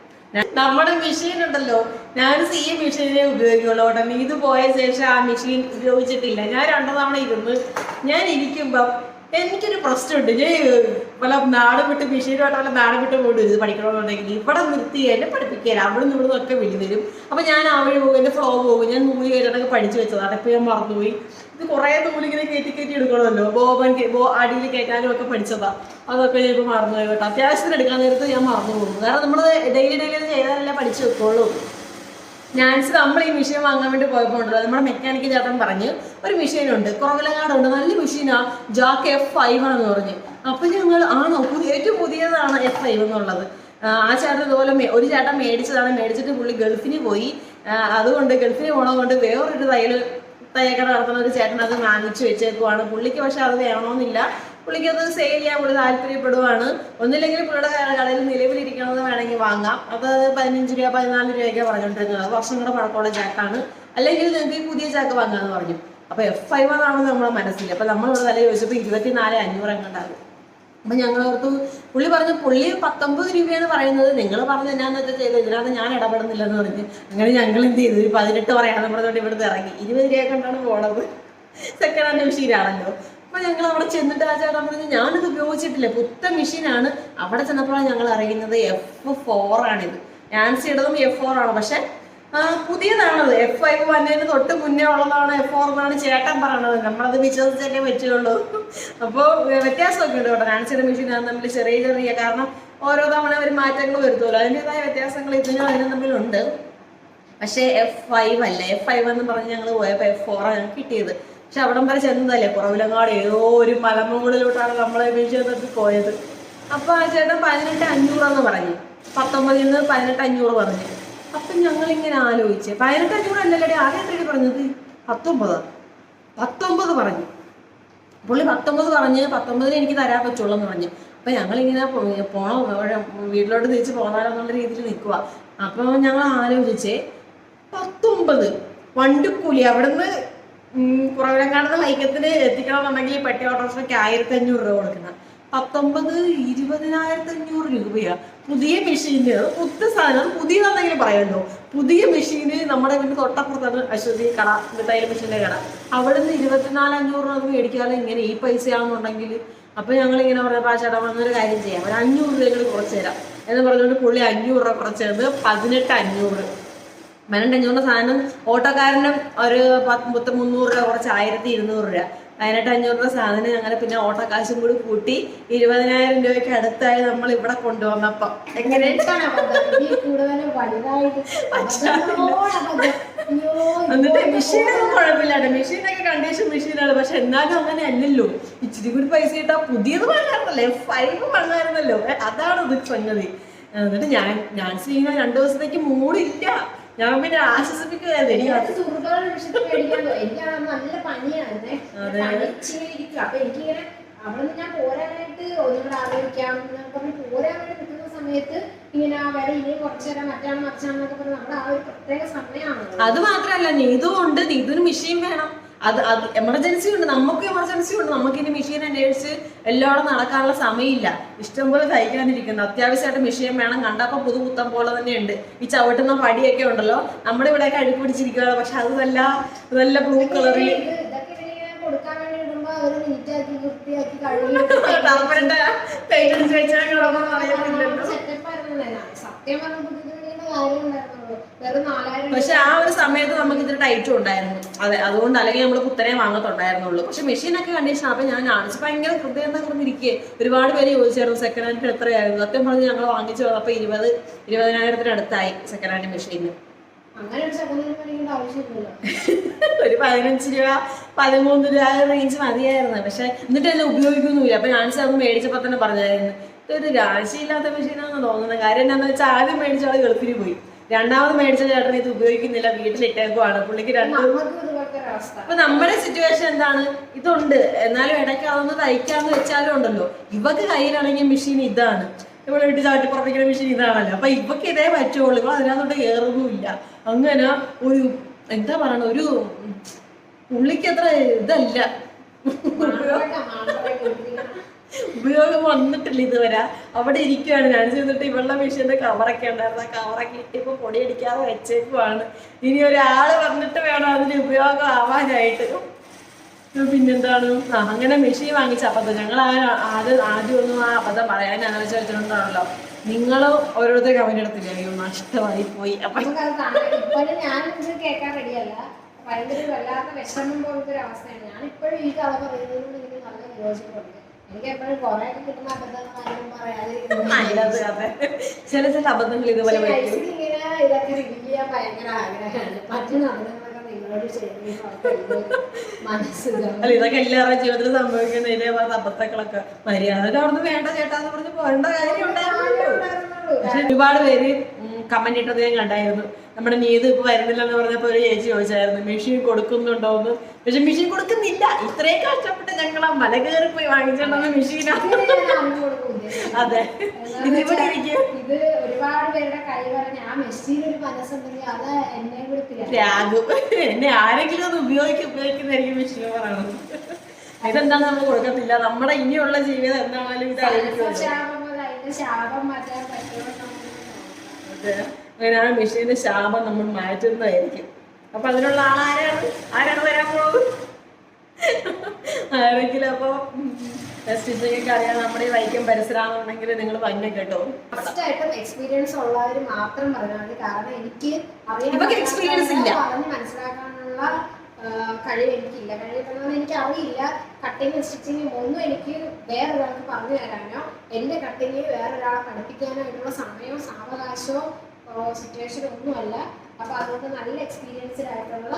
നമ്മുടെ മെഷീൻ ഉണ്ടല്ലോ, ഞാൻ ഈ മെഷീനെ ഉപയോഗിക്കുള്ളൂ കേട്ടോ. ഇത് പോയ ശേഷം ആ മെഷീൻ ഉപയോഗിച്ചിട്ടില്ല. ഞാൻ 2 തവണ ഇരുന്ന് ഞാൻ ഇരിക്കുമ്പം എനിക്കൊരു പ്രശ്നമുണ്ട്. ഞാൻ പല നാട് വിട്ട് മെഷീനുമായിട്ട് വല്ല നാട് വിട്ട് പോയിട്ട് ഇത് പഠിക്കണമെന്നുണ്ടെങ്കിൽ ഇവിടെ നിർത്തി എന്നെ പഠിപ്പിക്കാൻ അവിടെ നിന്ന് ഇവിടെ നിന്നൊക്കെ വിളി വരും. അപ്പൊ ഞാൻ ആ വഴി പോകും, എന്റെ ഫ്ലോ പോകും. ഞാൻ നൂല് കയറ്റാനൊക്കെ പഠിച്ചു വെച്ചതാണ്. ഇപ്പൊ ഞാൻ മറന്നുപോയി. ഇത് കുറെ നൂലിങ്ങനെ കയറ്റി എടുക്കണമല്ലോ. അടിയിൽ കയറ്റാനും ഒക്കെ പഠിച്ചതാ. അതൊക്കെ ഞാൻ ഇപ്പൊ മറന്നുപോയി കേട്ടോ. അത്യാവശ്യത്തിന് എടുക്കാൻ നേരത്ത് ഞാൻ മറന്നു പോകും. കാരണം നമ്മൾ ഡെയിലി ചെയ്താലല്ലേ പഠിച്ചു വെക്കുള്ളൂ. നാൻസി നമ്മൾ ഈ മെഷീൻ വാങ്ങാൻ വേണ്ടി പോയപ്പോൾ ഉണ്ടല്ലോ, നമ്മുടെ മെക്കാനിക്കൽ ചേട്ടൻ പറഞ്ഞ് ഒരു മെഷീനുണ്ട് കുറവിലങ്ങാടുണ്ട്, നല്ല മെഷീനാ, ജാക്ക് F5 ആണെന്ന് പറഞ്ഞ്. അപ്പൊ ഞങ്ങൾ ആണോ ഏറ്റവും പുതിയതാണ് F5 എന്നുള്ളത്. ആ ചേട്ടൻ ഇതുപോലെ ഒരു ചേട്ടൻ മേടിച്ചതാണ്. മേടിച്ചിട്ട് പുള്ളി ഗൾഫിന് പോയി. അതുകൊണ്ട് ഗൾഫിന് പോണതുകൊണ്ട് വേറൊരു തയ്യക്കട നടത്തുന്ന ഒരു ചേട്ടൻ അത് വാങ്ങിച്ചു വെച്ചേക്കുവാണ്. പുള്ളിക്ക് പക്ഷെ അത് വേണമെന്നില്ല. പുള്ളിക്ക് അത് സെയിൽ ചെയ്യാൻ പുള്ളി താല്പര്യപ്പെടുവാണ്. ഒന്നില്ലെങ്കിൽ പുള്ളിയുടെ കടയിൽ നിലവിലിരിക്കണമെന്ന് വേണമെങ്കിൽ വാങ്ങാം. അത് 15 രൂപ 14 രൂപയൊക്കെ പറഞ്ഞുകൊണ്ടിരുന്നത്. വർഷങ്ങളുടെ പഴക്കമുള്ള ചാക്കാണ്. അല്ലെങ്കിൽ നിങ്ങൾക്ക് ഈ പുതിയ ചാക്ക് വാങ്ങാന്ന് പറഞ്ഞു. അപ്പൊ F5 എന്നാണ് നമ്മുടെ മനസ്സിൽ. അപ്പൊ നമ്മളിവിടെ വില ചോദിച്ചപ്പോൾ 24,500 എങ്ങാണ്ടാകും. അപ്പൊ ഞങ്ങളോർത്ത് പുള്ളി പറഞ്ഞു പുള്ളി 19 രൂപയാണ് പറയുന്നത്. നിങ്ങൾ പറഞ്ഞത് എന്നാന്ന് വെച്ചാൽ ചെയ്തത്, ഇതിനകത്ത് ഞാൻ ഇടപെടുന്നില്ലെന്ന് പറഞ്ഞു. അങ്ങനെ ഞങ്ങൾ എന്ത് ചെയ്തു, 18 പറയാന്ന് പറഞ്ഞുകൊണ്ട് ഇവിടുന്ന് ഇറങ്ങി. 20 രൂപ കൊണ്ടാണ് പോണത്. സെക്കൻഡ് ഹാൻഡ് മെഷീനാണല്ലോ. അപ്പൊ ഞങ്ങൾ അവിടെ ചെന്നിട്ട് ആ ചേട്ടൻ പറഞ്ഞു ഞാനിത് ഉപയോഗിച്ചിട്ടില്ല, പുത്തൻ മെഷീനാണ്. അവിടെ ചെന്നപ്പോഴാണ് ഞങ്ങൾ അറിയുന്നത് F4 ആണിത്. നാൻസി ഇടതും F4 ആണ്. പക്ഷെ പുതിയതാണത്. F5 വന്നതിന് തൊട്ട് മുന്നേ ഉള്ളതാണ് F4 എന്നാണ് ചേട്ടൻ പറയണത്. നമ്മളത് വിശ്വസിച്ചല്ലേ പറ്റുള്ളൂ. അപ്പോൾ വ്യത്യാസമൊക്കെ ഉണ്ട് കേട്ടോ. നാൻസിയുടെ മെഷീനാണ് തമ്മിൽ ചെറിയ കാരണം ഓരോ തവണ ഒരു മാറ്റങ്ങൾ വരുത്തുമല്ലോ, അതിൻ്റെതായ വ്യത്യാസങ്ങൾ അതിനും തമ്മിലുണ്ട്. പക്ഷേ F5 അല്ല, F5 എന്ന് പറഞ്ഞ് ഞങ്ങൾ പോയപ്പോൾ F4 ആണ് ഞങ്ങൾക്ക് കിട്ടിയത്. പക്ഷെ അവിടം വരെ ചെന്നതല്ലേ, കുറവിലങ്ങാട് ഏതോ ഒരു മലമുകളിലോട്ടാണ് നമ്മളെ മെഷീൻ പോയത്. അപ്പൊ ആ ചേട്ടൻ 18,500 പറഞ്ഞു. 19 നിന്ന് 18,500 പറഞ്ഞു. അപ്പൊ ഞങ്ങളിങ്ങനെ ആലോചിച്ച് 18,500 അല്ലല്ലേ ആദ്യം എത്രയാണ് പറഞ്ഞത്? 19 പറഞ്ഞു. പുള്ളി 19 പറഞ്ഞ് 19 എനിക്ക് തരാൻ പറ്റുള്ളൂ എന്ന് പറഞ്ഞു. അപ്പൊ ഞങ്ങളിങ്ങനെ പോണോ വീട്ടിലോട്ട് തിരിച്ച് പോകാനെന്നുള്ള രീതിയിൽ നിൽക്കുക. അപ്പൊ ഞങ്ങൾ ആലോചിച്ചേ 19 വണ്ടിക്കൂലി അവിടുന്ന് കുറവിലങ്ങാടുന്ന വൈക്കത്തിന് എത്തിക്കണമെന്നുണ്ടെങ്കിൽ പെട്ടി ഓട്ടോറിക്ഷയ്ക്ക് 1,500 രൂപ കൊടുക്കണം. 19 20,500 രൂപയാ പുതിയ മെഷീന്. പുതിയ സാധനം പുതിയതാണെങ്കിലും പറയാമല്ലോ. പുതിയ മെഷീന് നമ്മുടെ വീട്ടിൽ തൊട്ടപ്പുറത്താണ് അശ്വതി കട, തയ്യൽ മെഷീൻ്റെ കട. അവിടെ നിന്ന് 24,500 രൂപ മേടിക്കാതെ ഇങ്ങനെ ഈ പൈസയാണെന്നുണ്ടെങ്കിൽ. അപ്പൊ ഞങ്ങളിങ്ങനെ പറഞ്ഞപ്പോൾ ആ ചേട്ടാ വന്നൊരു കാര്യം ചെയ്യാം, ഒരു 500 രൂപ കുറച്ച് തരാം എന്ന് പറഞ്ഞുകൊണ്ട് പുള്ളി 500 രൂപ കുറച്ച് തന്നത് 18,500. 18,500 സാധനം ഓട്ടോക്കാരനും ഒരു 300 രൂപ കുറച്ച് 1,200 രൂപ. 18,500 രൂപ സാധനം ഞങ്ങൾ പിന്നെ ഓട്ടോ കാശും കൂടി കൂട്ടി 20,000 രൂപയ്ക്ക് അടുത്തായി നമ്മൾ ഇവിടെ കൊണ്ടുവന്നപ്പോ എങ്ങനെയാണ് എന്നിട്ട് മെഷീനൊന്നും കുഴപ്പമില്ലാട്ടെ, മെഷീനൊക്കെ കണ്ടീഷൻ മെഷീനാണ്. പക്ഷെ എന്നാലും അങ്ങനെ അല്ലല്ലോ, ഇച്ചിരി കൂടി പൈസ കിട്ടാ പുതിയത് വാങ്ങാറുന്നല്ലോ, F5 വാങ്ങാറുന്നല്ലോ. അതാണ് ഇത് സംഗതി. എന്നിട്ട് ഞാൻ ചെയ്യുന്ന 2 ദിവസത്തേക്ക് മൂടില്ല. ഞാൻ പിന്നെ ആശ്വസിപ്പിക്കുകയായിരുന്നു. എനിക്ക് നല്ല പനിയായിരുന്നേ, അപ്പൊ എനിക്കിങ്ങനെ അവിടെ നിന്ന് ഞാൻ പോരാനായിട്ട് ഒന്നുകൂടെ ആലോചിക്കാം പറഞ്ഞ് പോരാൻ വേണ്ടി നിൽക്കുന്ന സമയത്ത് ഇങ്ങനെ വില ഇനി കുറച്ചേരം മറ്റാണെന്നൊക്കെ പറഞ്ഞ് നമ്മുടെ ആ ഒരു പ്രത്യേക സമയമാണ്. അത് മാത്രല്ല നീതുമുണ്ട്, നീതുവിന് മെഷീൻ വേണം. അത് എമർജൻസി ഉണ്ട്, നമുക്ക് എമർജൻസി ഉണ്ട്. നമുക്ക് ഇനി മെഷീൻ അന്വേഷിച്ച് എല്ലാവരും നടക്കാനുള്ള സമയമില്ല. ഇഷ്ടംപോലെ തയ്ക്കാനിരിക്കുന്നു. അത്യാവശ്യമായിട്ട് മെഷീൻ വേണം. കണ്ടപ്പോൾ പുതുപുത്തം പോലെ തന്നെയുണ്ട്. ഈ ചവിട്ടുന്ന പടിയൊക്കെ ഉണ്ടല്ലോ, നമ്മുടെ ഇവിടെയൊക്കെ അഴുക്ക് പിടിച്ചിരിക്കുകയാണ്. പക്ഷെ അത് നല്ല ബ്ലൂ കളറിൽ കൊടുക്കാൻ വേണ്ടി ഇടുമ്പോ അവര് നീറ്റാക്കി വൃത്തിയാക്കി കഴുകി സെറ്റപ്പായിരുന്നു. സത്യം പറഞ്ഞ കാര്യം ഉണ്ടായിരുന്നുള്ളൂ. വെറും 4000 പക്ഷെ ആ ഒരു സമയത്ത് നമുക്ക് ഇത്തിരി ടൈറ്റും ഉണ്ടായിരുന്നു. അതെ, അതുകൊണ്ട് അല്ലെങ്കിൽ നമ്മൾ കുത്തനെ വാങ്ങത്തുണ്ടായിരുന്നുള്ളൂ. പക്ഷെ മെഷീനൊക്കെ കണ്ടീഷൻ. അപ്പൊ ഞാൻ കാണിച്ചു ഭയങ്കര ഹൃദയം തകർന്നിരിക്കേ. ഒരുപാട് പേര് ചോദിച്ചായിരുന്നു സെക്കൻഡ് ഹാൻഡ് എത്രയായിരുന്നു. സത്യം പറഞ്ഞ് ഞങ്ങൾ വാങ്ങിച്ചു വന്നപ്പോ 20,000 അടുത്തായി സെക്കൻഡ് ഹാൻഡ് മെഷീന്. അങ്ങനെ ഒരു സെക്കൻഡ് ഹാൻഡ് മേടിക്കേണ്ട ആവശ്യമില്ലല്ലോ. ഒരു 15 രൂപ 13 രൂപ റേഞ്ച് മതിയായിരുന്നു. പക്ഷെ എന്നിട്ട് എന്നെ ഉപയോഗിക്കൊന്നുമില്ല. അപ്പൊ ഞാൻ അത് മേടിച്ചപ്പോ തന്നെ പറഞ്ഞായിരുന്നു ഇതൊരു രാശിയില്ലാത്ത മെഷീനാണെന്ന് തോന്നുന്നത്. കാര്യം എന്താണെന്ന് വെച്ചാൽ ആദ്യം മേടിച്ചാൽ ഗൾഫിൽ പോയി, രണ്ടാമത് മേടിച്ച ചേട്ടൻ ഇത് ഉപയോഗിക്കുന്നില്ല, വീട്ടിലിട്ടേക്കുവാണ്. പുള്ളിക്ക് അപ്പൊ നമ്മുടെ സിറ്റുവേഷൻ എന്താണ്, ഇതുണ്ട് എന്നാലും ഇടയ്ക്ക് അതൊന്ന് തയ്ക്കാന്ന് വെച്ചാലും ഉണ്ടല്ലോ. ഇവക്ക് കയ്യിലാണെങ്കിൽ മെഷീൻ ഇതാണ്, ഇവിടെ വീട്ടിൽ ചാട്ടി പുറപ്പിക്കുന്ന മെഷീൻ ഇതാണല്ലോ. അപ്പൊ ഇവക്ക് ഇതേ പറ്റുള്ളൂ, ഇവ അതിനകത്തോട്ട് കയറുന്നുമില്ല. അങ്ങനെ ഒരു എന്താ പറയണ, ഒരു പുള്ളിക്ക് അത്ര ഇതല്ല, ഉപയോഗം വന്നിട്ടില്ല ഇതുവരെ. അവിടെ ഇരിക്കുകയാണ് ഞാൻ ചെയ്തിട്ട്. ഇവളുടെ മെഷീന്റെ കവറൊക്കെ ഉണ്ടായിരുന്നു, ആ കവറൊക്കെ ഇട്ടിപ്പോ പൊടിയടിക്കാതെ വെച്ചേക്കുവാണ്. ഇനി ഒരാള് വന്നിട്ട് വേണം അതിന് ഉപയോഗം ആവാനായിട്ട്. പിന്നെന്താണ്, അങ്ങനെ മെഷീൻ വാങ്ങിച്ച അബദ്ധം. ഞങ്ങൾ ആദ്യമൊന്നും ആ അബദ്ധം പറയാൻ അനുവദിച്ചു വെച്ചിട്ടുണ്ടാണല്ലോ. നിങ്ങളും ഓരോരുത്തർ കമന്റ് എടുത്തില്ല, അയ്യോ നഷ്ടമായി പോയി. അപ്പൊ ഞാനിത് കേൾക്കാൻ റെഡിയല്ല. ഭയങ്കര വല്ലാത്ത വിഷമം പോലത്തെ ഒരു അവസ്ഥയാണ്. ഞാനിപ്പോഴും ഈ കഥ പറയുന്നതിനോട് എനിക്ക് നല്ല വിയോജിപ്പുണ്ട്. എനിക്ക് എപ്പോഴും കുറെ കിട്ടുന്ന അബദ്ധങ്ങളാരും പറയാതെ ചില അബദ്ധങ്ങൾ ഇതുപോലെ ഇങ്ങനെ ഇതൊക്കെ റിവീൽ ചെയ്യാൻ ഭയങ്കര ആഗ്രഹമാണ്. മറ്റു അബദ്ധങ്ങളൊക്കെ നിങ്ങളോട് ചെയ്യുന്ന മനസ്സിലാവും. അല്ല, ഇതൊക്കെ എല്ലാവരുടെ ജീവിതത്തിൽ സംഭവിക്കുന്ന ഇതേ അബദ്ധങ്ങളൊക്കെ മര്യാദ അവിടുന്ന് വേണ്ട ചേട്ടാന്ന് പറഞ്ഞ് പോരേണ്ട കാര്യം ഉണ്ടായിരുന്നുള്ളൂ. പക്ഷെ ഒരുപാട് പേര് കമന്റ് ഇട്ടത് ഞാൻ കണ്ടായിരുന്നു. നമ്മുടെ നീത് ഇപ്പൊ വരുന്നില്ലെന്ന് പറഞ്ഞപ്പോ ഒരു ചേച്ചി ചോദിച്ചായിരുന്നു മെഷീൻ കൊടുക്കുന്നുണ്ടോന്ന്. പക്ഷെ മെഷീൻ കൊടുക്കുന്നില്ല. ഇത്രയും കഷ്ടപ്പെട്ട് ഞങ്ങൾ ആ മല കയറി പോയി വാങ്ങിച്ചിട്ടുണ്ടെന്ന മെഷീനാണ്. അതെ, ഇതിവിടെ ഇരിക്കും. ഇത് ഒരുപാട് പേരുടെ കൈ പറഞ്ഞ ആ മെഷീൻ ഒരു മനസ്സുണ്ടെങ്കിൽ അത് എന്നെ രാഗും. എന്നെ ആരെങ്കിലും അത് ഉപയോഗിക്കുന്നതായിരിക്കും മെഷീൻ പറയണത്. ഇതെന്താന്ന് നമ്മൾ കൊടുക്കത്തില്ല. നമ്മുടെ ഇനിയുള്ള ജീവിതം എന്താണെങ്കിലും ഇതായിരിക്കും. ശാപം മാറ്റാൻ പറ്റുമോ? അങ്ങനെ ആ മെഷീന്റെ ശാപം നമ്മൾ മാറ്റുന്നതായിരിക്കും. അപ്പൊ അതിനുള്ള ആരാണ് വരാൻ പോകുന്നത്? ആരെങ്കിലും അപ്പൊ സ്റ്റിച്ചിങ്ങൊക്കെ അറിയാൻ നമ്മുടെ ഈ വൈക്കം പരിസരമാണെന്നുണ്ടെങ്കിൽ നിങ്ങൾ തന്നെ കേട്ടോ. ഫസ്റ്റ് ആയിട്ടും എക്സ്പീരിയൻസ് ഉള്ളവർ മാത്രം പറഞ്ഞാൽ മതി. കാരണം എനിക്ക് എക്സ്പീരിയൻസ് ഇല്ല, പറഞ്ഞ് മനസ്സിലാക്കാനുള്ള കഴിവ് എനിക്കില്ല. കഴിവ് എനിക്ക് അറിയില്ല. കട്ടിങ് സ്റ്റിച്ചിങ് ഒന്നും എനിക്ക് വേറൊരാൾക്ക് പറഞ്ഞു തരാനോ എൻ്റെ കട്ടിങ് വേറൊരാളെ പഠിപ്പിക്കാനോ ആയിട്ടുള്ള സമയമോ സാവകാശമോ സിറ്റുവേഷൻ ഒന്നുമല്ല. അപ്പൊ അതുകൊണ്ട് നല്ല എക്സ്പീരിയൻസ്ഡ് ആയിട്ടുള്ള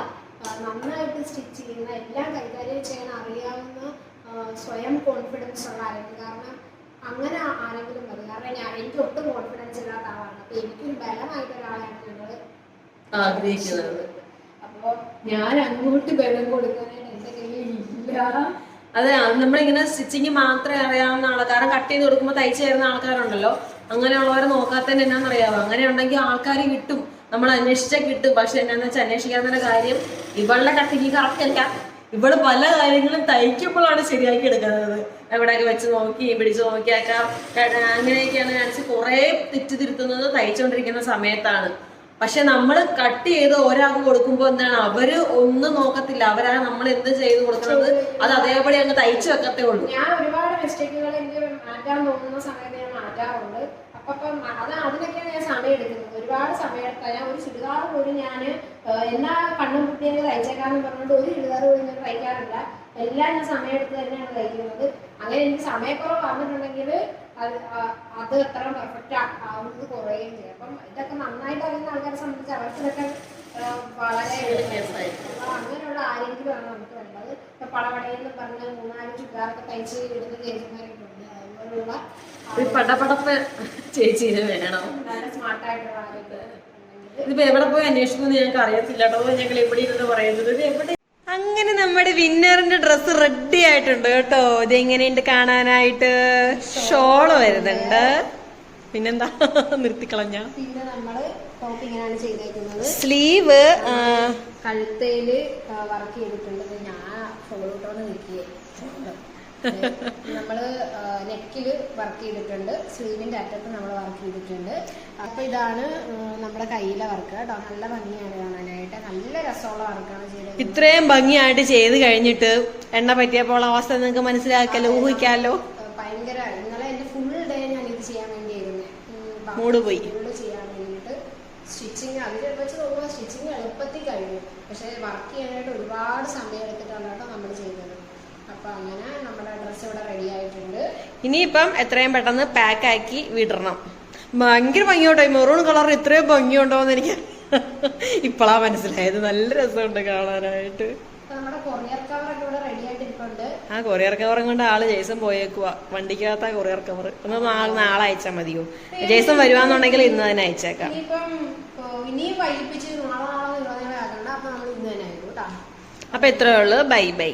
നന്നായിട്ട് സ്റ്റിച്ച് ചെയ്യുന്ന എല്ലാം കൈകാര്യം ചെയ്യാൻ അറിയാവുന്ന സ്വയം കോൺഫിഡൻസ് ഉള്ള ആരെങ്കിലും, കാരണം അങ്ങനെ ആരെങ്കിലും മതി. കാരണം എനിക്ക് ഒട്ടും കോൺഫിഡൻസ് ഇല്ലാത്ത ആളാണ്. അപ്പൊ എനിക്കൊരു ബലമായിട്ട് ഒരാളെയാണ് ഞങ്ങൾ ആഗ്രഹിക്കുന്നത്. അപ്പൊ ഞാൻ അങ്ങോട്ട് ബലം കൊടുക്കാനായിട്ട് എന്റെ കയ്യിൽ ഇല്ല. അതെ, നമ്മളിങ്ങനെ സ്റ്റിച്ചിങ് മാത്രമേ അറിയാവുന്ന ആൾക്കാർ, കാരണം കട്ട് ചെയ്ത് കൊടുക്കുമ്പോൾ തയ്ച്ചു തരുന്ന ആൾക്കാരുണ്ടല്ലോ, അങ്ങനെയുള്ളവരെ നോക്കാത്തന്നെ എന്നാന്നറിയാവോ. അങ്ങനെ ഉണ്ടെങ്കിൽ ആൾക്കാർ കിട്ടും, നമ്മൾ അന്വേഷിച്ചാൽ കിട്ടും. പക്ഷെ എന്നാന്ന് വെച്ചാൽ അന്വേഷിക്കാത്ത കാര്യം ഇവളുടെ കട്ടിങ് കറക്റ്റ് അല്ല. ഇവള് പല കാര്യങ്ങളും തയ്ക്കുമ്പോഴാണ് ശരിയാക്കി എടുക്കുന്നത്. എവിടെയൊക്കെ വെച്ച് നോക്കി പിടിച്ചു നോക്കിയാക്കാം, അങ്ങനെയൊക്കെയാണ് കാണിച്ച് കുറെ തെറ്റിതിരുത്തുന്നത് തയ്ച്ചുകൊണ്ടിരിക്കുന്ന സമയത്താണ്. പക്ഷെ നമ്മൾ കട്ട് ചെയ്ത് ഒരാൾക്ക് കൊടുക്കുമ്പോൾ എന്താണ്, അവര് ഒന്നും നോക്കത്തില്ല. അവരാണ് നമ്മൾ എന്ത് ചെയ്ത് കൊടുക്കുന്നത് അത് അതേപടി അങ്ങ് തയ്ച്ചു വെക്കത്തേ ഉള്ളൂ. ഞാൻ ഒരുപാട് മിസ്റ്റേക്കുകൾ എനിക്ക് മാറ്റാൻ തോന്നുന്ന സമയത്ത് ഞാൻ മാറ്റാറുണ്ട്. അപ്പം അതിനൊക്കെയാണ് ഞാൻ സമയം എടുക്കുന്നത്. ഒരുപാട് സമയം എടുത്താൽ ഞാൻ ഒരു ചുരിദാർ പോലും ഞാൻ എന്നാ കണ്ണും കുട്ടിയെ തയ്ച്ചേക്കാന്ന് പറഞ്ഞുകൊണ്ട് ഒരു ചുരിദാർ പോലും ഞാൻ തയ്ക്കാറില്ല. എല്ലാം ഞാൻ സമയം എടുത്ത് തന്നെയാണ് തയ്ക്കുന്നത്. അങ്ങനെ എനിക്ക് സമയക്കുറവ് വന്നിട്ടുണ്ടെങ്കിൽ അത് എത്ര പെർഫെക്റ്റ് ആവുന്നത് കുറയുകയും ചെയ്യും. അപ്പം ഇതൊക്കെ നന്നായിട്ട് അറിയുന്ന ആൾക്കാരെ സംബന്ധിച്ച് അവർക്ക് ഇതൊക്കെ വളരെ അങ്ങനെയുള്ള ആരെങ്കിലും ആണ് നമുക്ക് വേണ്ടത്. ഇപ്പൊ പടപടയെന്ന് പറഞ്ഞ് 3-4 ചുരിദാറൊക്കെ തയ്ച്ച് ഇടുന്ന ചേച്ചിമാരൊക്കെ ഉണ്ട്. അതുപോലുള്ള പടപടപ്പ് ചേച്ചീനെ വേണം, വളരെ സ്മാർട്ടായിട്ടുള്ള ആരെങ്കിലും. ഇതിപ്പോ എവിടെ പോയി അന്വേഷിക്കുന്നു ഞങ്ങൾക്ക് അറിയത്തില്ല കേട്ടോ. ഞങ്ങൾ എവിടെ ഇരുന്ന് പറയുന്നത് എവിടെ. അങ്ങനെ നമ്മുടെ വിന്നറിന്റെ ഡ്രസ്സ് റെഡി ആയിട്ടുണ്ട് കേട്ടോ. ഇതെങ്ങനെയുണ്ട് കാണാനായിട്ട്? ഷോള് വരുന്നുണ്ട്. പിന്നെന്താ നിർത്തിക്കളഞ്ഞ. പിന്നെ നമ്മള് ടോപ്പ് ഇങ്ങനെയാണ് ചെയ്തേക്കുന്നത്. സ്ലീവ് കഴുത്തേല് വർക്ക് ചെയ്തിട്ടുണ്ട്. ഞാൻ ഷോളോട്ടോന്ന് നിൽക്കുകയെ. നമ്മള് നെക്കില് വർക്ക് ചെയ്തിട്ടുണ്ട്. സ്ലീവിന്റെ അറ്റത്ത് നമ്മൾ വർക്ക് ചെയ്തിട്ടുണ്ട്. അപ്പൊ ഇതാണ് നമ്മുടെ കയ്യിലെ വർക്ക് കേട്ടോ. നല്ല ഭംഗിയാണ് കാണാനായിട്ട്. നല്ല രസമുള്ള വർക്കാണ് ചെയ്തത്. ഇത്രയും ഭംഗിയായിട്ട് ചെയ്ത് കഴിഞ്ഞിട്ട് എണ്ണ പറ്റിയപ്പോൾ അവസ്ഥ നിങ്ങൾക്ക് മനസ്സിലാക്കല്ലോ, ഊഹിക്കാലോ. ഭയങ്കര ഇന്നലെ എന്റെ ഫുൾ ഡേ ഞാൻ ഇത് ചെയ്യാൻ വേണ്ടിയായിരുന്നു. മൂഡ് പോയി. ഫുള്ള് ചെയ്യാൻ വേണ്ടിയിട്ട് സ്റ്റിച്ചിങ് അതിൽ വെച്ച് പക്ഷെ വർക്ക് ചെയ്യാനായിട്ട് ഒരുപാട് സമയം എടുത്തിട്ടാണ് കേട്ടോ നമ്മൾ ചെയ്യുന്നത്. അപ്പൊ അങ്ങനെ നമ്മുടെ ഡ്രസ്സ് ഇവിടെ റെഡി ആയിട്ടുണ്ട്. ഇനിയിപ്പം എത്രയും പെട്ടെന്ന് പാക്ക് ആക്കി വിടണം. ഭയങ്കര ഭംഗിയോട്ടോ, ഈ മെറൂൺ കളർ ഇത്രയും ഭംഗിയുണ്ടോന്ന് എനിക്ക് ഇപ്പളാ മനസ്സിലായത്. നല്ല രസമുണ്ട് കാണാനായിട്ട്. നമ്മുടെ കൊറിയർ കവർ ഒക്കെ ഇവിടെ റെഡി ആയിട്ടിരിപ്പുണ്ട്. ആ കൊറിയർ കവറും കൊണ്ട് ആള് ജേസൺ പോയേക്കുവാ. വണ്ടിക്കകത്ത കൊറിയർ കവർ ഒന്ന് നാളെ അയച്ചാൽ മതിയോ? ജേസൺ വരുവാന്നുണ്ടെങ്കിൽ ഇന്ന് തന്നെ അയച്ചേക്കാം. ഇനിയും വൈകിപ്പിച്ച് നാളെ ആക്കണ്ട. അപ്പൊ നമ്മൾ ഇന്ന് തന്നെ ആയിരിക്കും കേട്ടോ. അപ്പൊ ഇത്രയേ ഉള്ളൂ. Bye bye.